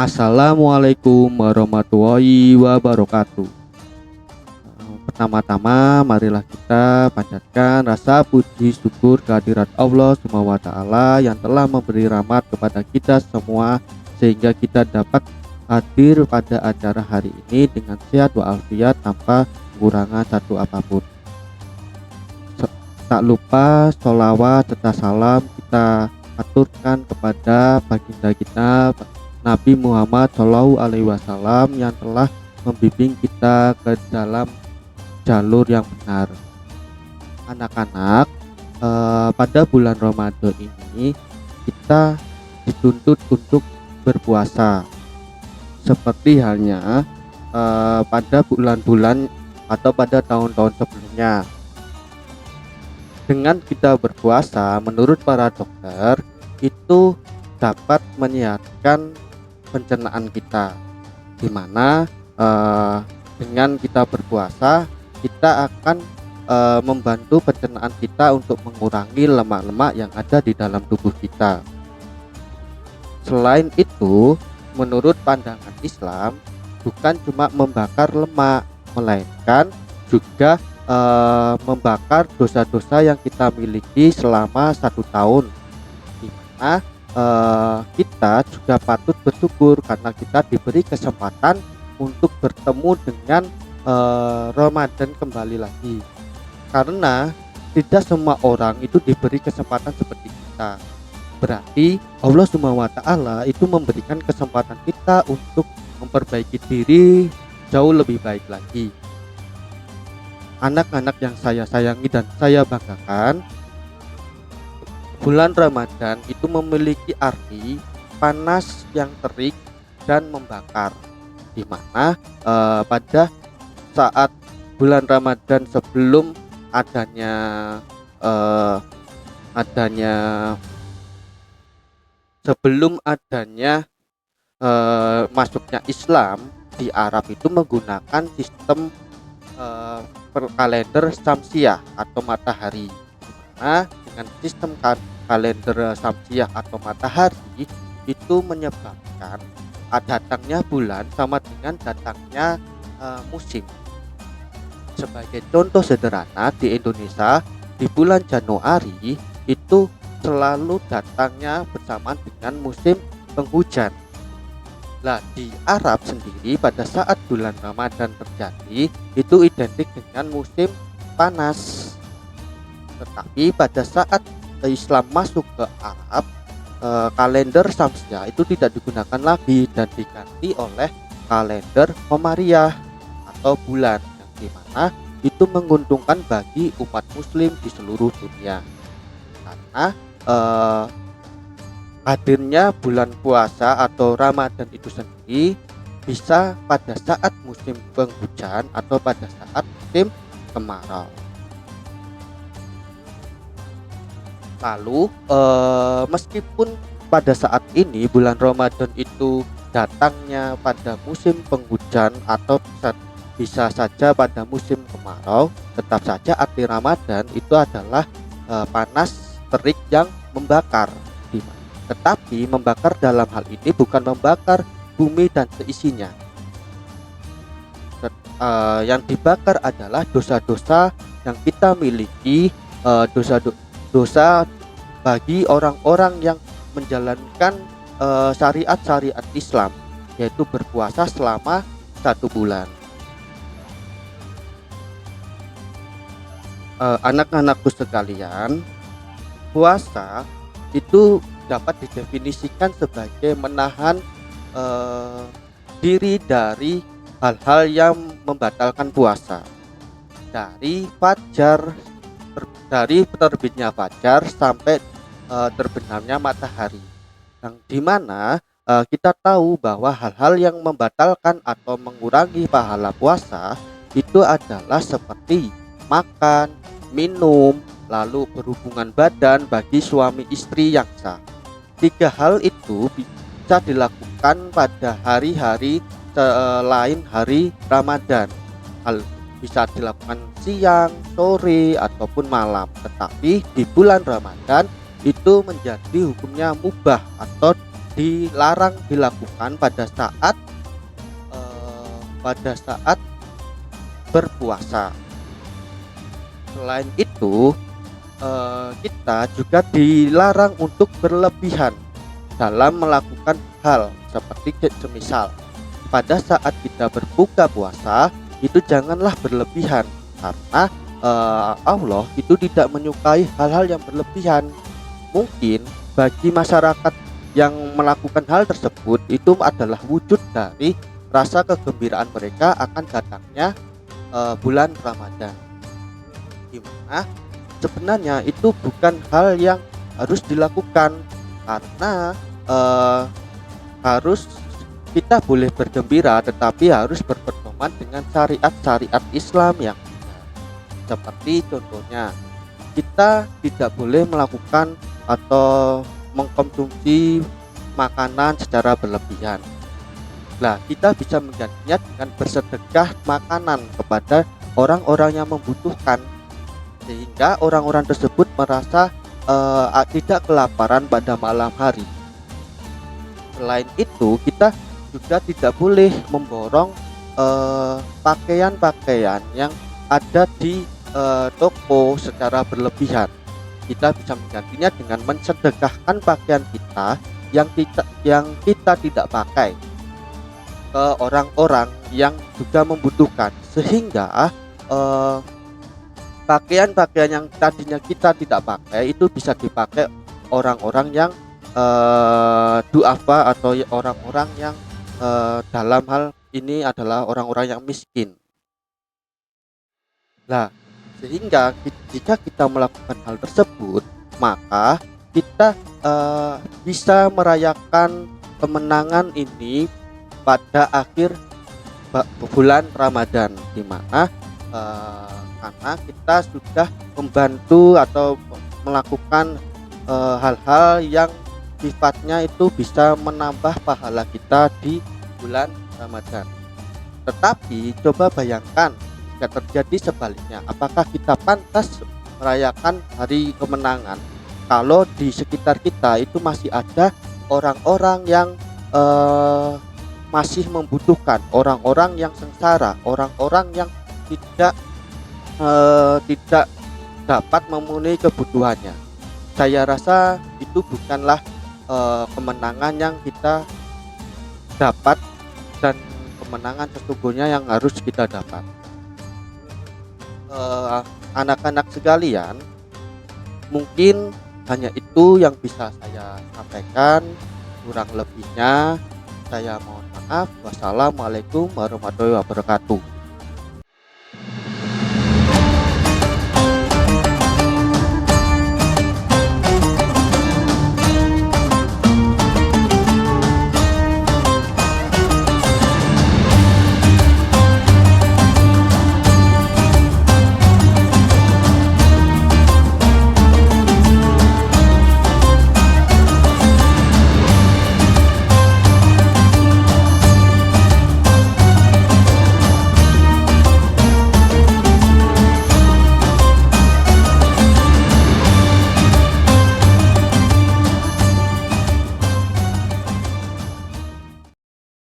Assalamualaikum warahmatullahi wabarakatuh. Pertama-tama marilah kita panjatkan rasa puji syukur kehadirat Allah Subhanahu wa taala yang telah memberi rahmat kepada kita semua sehingga kita dapat hadir pada acara hari ini dengan sehat walafiat tanpa kekurangan satu apapun. Tak lupa sholawat serta salam kita aturkan kepada baginda kita Nabi Muhammad Shallallahu Alaihi Wasallam yang telah membimbing kita ke dalam jalur yang benar. Anak-anak, pada bulan Ramadan ini kita dituntut untuk berpuasa seperti halnya pada bulan-bulan atau pada tahun-tahun sebelumnya. Dengan kita berpuasa, menurut para dokter itu dapat menyehatkan pencernaan kita, di mana dengan kita berpuasa kita akan membantu pencernaan kita untuk mengurangi lemak-lemak yang ada di dalam tubuh kita. Selain itu, menurut pandangan Islam, bukan cuma membakar lemak, melainkan juga membakar dosa-dosa yang kita miliki selama 1 tahun, di mana kita juga patut bersyukur karena kita diberi kesempatan untuk bertemu dengan Ramadan kembali lagi, karena tidak semua orang itu diberi kesempatan seperti kita. Berarti Allah Subhanahu wa taala itu memberikan kesempatan kita untuk memperbaiki diri jauh lebih baik lagi. Anak-anak yang saya sayangi dan saya banggakan, bulan Ramadan itu memiliki arti panas yang terik dan membakar, di mana pada saat bulan Ramadan sebelum adanya masuknya Islam di Arab itu menggunakan sistem kalender Syamsiah atau matahari. Nah, dengan sistem kalender Syamsiah atau matahari itu menyebabkan datangnya bulan sama dengan datangnya musim. Sebagai contoh sederhana, di Indonesia di bulan Januari itu selalu datangnya bersamaan dengan musim penghujan. Nah, di Arab sendiri pada saat bulan Ramadan terjadi itu identik dengan musim panas. Tetapi pada saat Islam masuk ke Arab, kalender Syamsiah itu tidak digunakan lagi dan diganti oleh kalender Qamariyah atau bulan, yang dimana itu menguntungkan bagi umat muslim di seluruh dunia, karena hadirnya bulan puasa atau Ramadan itu sendiri bisa pada saat musim penghujan atau pada saat musim kemarau. Lalu meskipun pada saat ini bulan Ramadan itu datangnya pada musim penghujan atau bisa saja pada musim kemarau, tetap saja arti Ramadan itu adalah panas terik yang membakar. Tetapi membakar dalam hal ini bukan membakar bumi dan seisinya. Yang dibakar adalah dosa-dosa yang kita miliki, dosa bagi orang-orang yang menjalankan syariat-syariat Islam, yaitu berpuasa selama 1 bulan. Anak-anakku sekalian, puasa itu dapat didefinisikan sebagai menahan diri dari hal-hal yang membatalkan puasa, dari terbitnya fajar sampai terbenamnya matahari, yang dimana kita tahu bahwa hal-hal yang membatalkan atau mengurangi pahala puasa itu adalah seperti makan, minum, lalu berhubungan badan bagi suami istri yang sah. 3 hal itu bisa dilakukan pada hari-hari selain hari Ramadan. Hal bisa dilakukan siang, sore, ataupun malam. Tetapi di bulan Ramadan itu menjadi hukumnya mubah atau dilarang dilakukan pada saat berpuasa. Selain itu, kita juga dilarang untuk berlebihan dalam melakukan hal seperti semisal pada saat kita berbuka puasa itu janganlah berlebihan karena Allah itu tidak menyukai hal-hal yang berlebihan. Mungkin bagi masyarakat yang melakukan hal tersebut itu adalah wujud dari rasa kegembiraan mereka akan datangnya bulan Ramadan, di mana sebenarnya itu bukan hal yang harus dilakukan karena harus kita boleh bergembira tetapi harus berpedoman dengan syariat-syariat Islam yang seperti contohnya kita tidak boleh melakukan atau mengkonsumsi makanan secara berlebihan. Nah, kita bisa menggantinya dengan bersedekah makanan kepada orang-orang yang membutuhkan sehingga orang-orang tersebut merasa tidak kelaparan pada malam hari. Selain itu, kita juga tidak boleh memborong pakaian-pakaian yang ada di toko secara berlebihan. Kita bisa menggantinya dengan mensedekahkan pakaian kita yang kita tidak pakai ke orang-orang yang juga membutuhkan, sehingga pakaian-pakaian yang tadinya kita tidak pakai itu bisa dipakai orang-orang yang duafa atau orang-orang yang dalam hal ini adalah orang-orang yang miskin. Nah, sehingga jika kita melakukan hal tersebut, maka kita bisa merayakan kemenangan ini pada akhir bulan Ramadan, di mana karena kita sudah membantu atau melakukan hal-hal yang sifatnya itu bisa menambah pahala kita di bulan Ramadan. Tetapi coba bayangkan jika terjadi sebaliknya, apakah kita pantas merayakan hari kemenangan kalau di sekitar kita itu masih ada orang-orang yang masih membutuhkan, orang-orang yang sengsara, orang-orang yang tidak dapat memenuhi kebutuhannya. Saya rasa itu bukanlah kemenangan yang kita dapat dan kemenangan sesungguhnya yang harus kita dapat. Anak-anak sekalian, mungkin hanya itu yang bisa saya sampaikan. Kurang lebihnya saya mohon maaf. Wassalamualaikum warahmatullahi wabarakatuh.